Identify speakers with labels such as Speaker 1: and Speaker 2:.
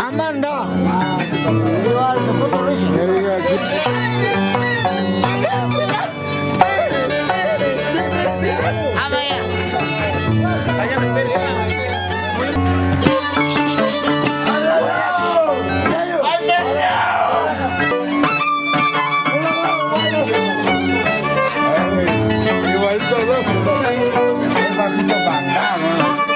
Speaker 1: Amanda. Igual, tampoco lo hice. Ah, vaya. Vaya, me espere.
Speaker 2: Igual todos. Es bajito para acá, ¿no?